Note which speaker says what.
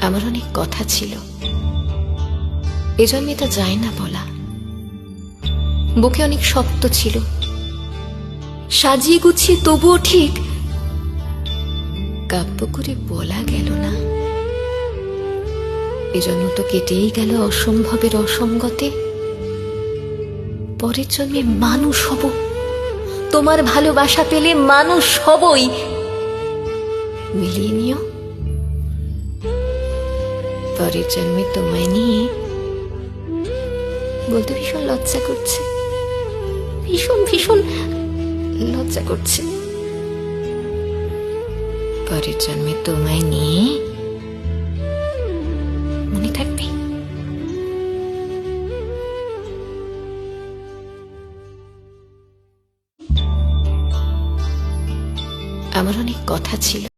Speaker 1: আমার অনেক কথা ছিল, এজন্যে তা যায় না বলা। বুকে অনেক শক্ত ছিল, সাজিয়ে গুছিয়ে তবুও ঠিক কাব্য করে বলা গেল না। এজন্য তো কেটেই গেল অসম্ভবের অসঙ্গতে। পরের জন্মে মানুষ হব, তোমার ভালোবাসা পেলে মানুষ হবই। মিলিয়ে নিও। পরের জন্মে তোমায় নিয়ে বলতে ভীষণ লজ্জা করছে, ভীষণ ভীষণ লজ্জা করছে। পরের জন্মে তোমায় নিয়ে, মনে থাকবে? আমার অনেক কথা ছিল।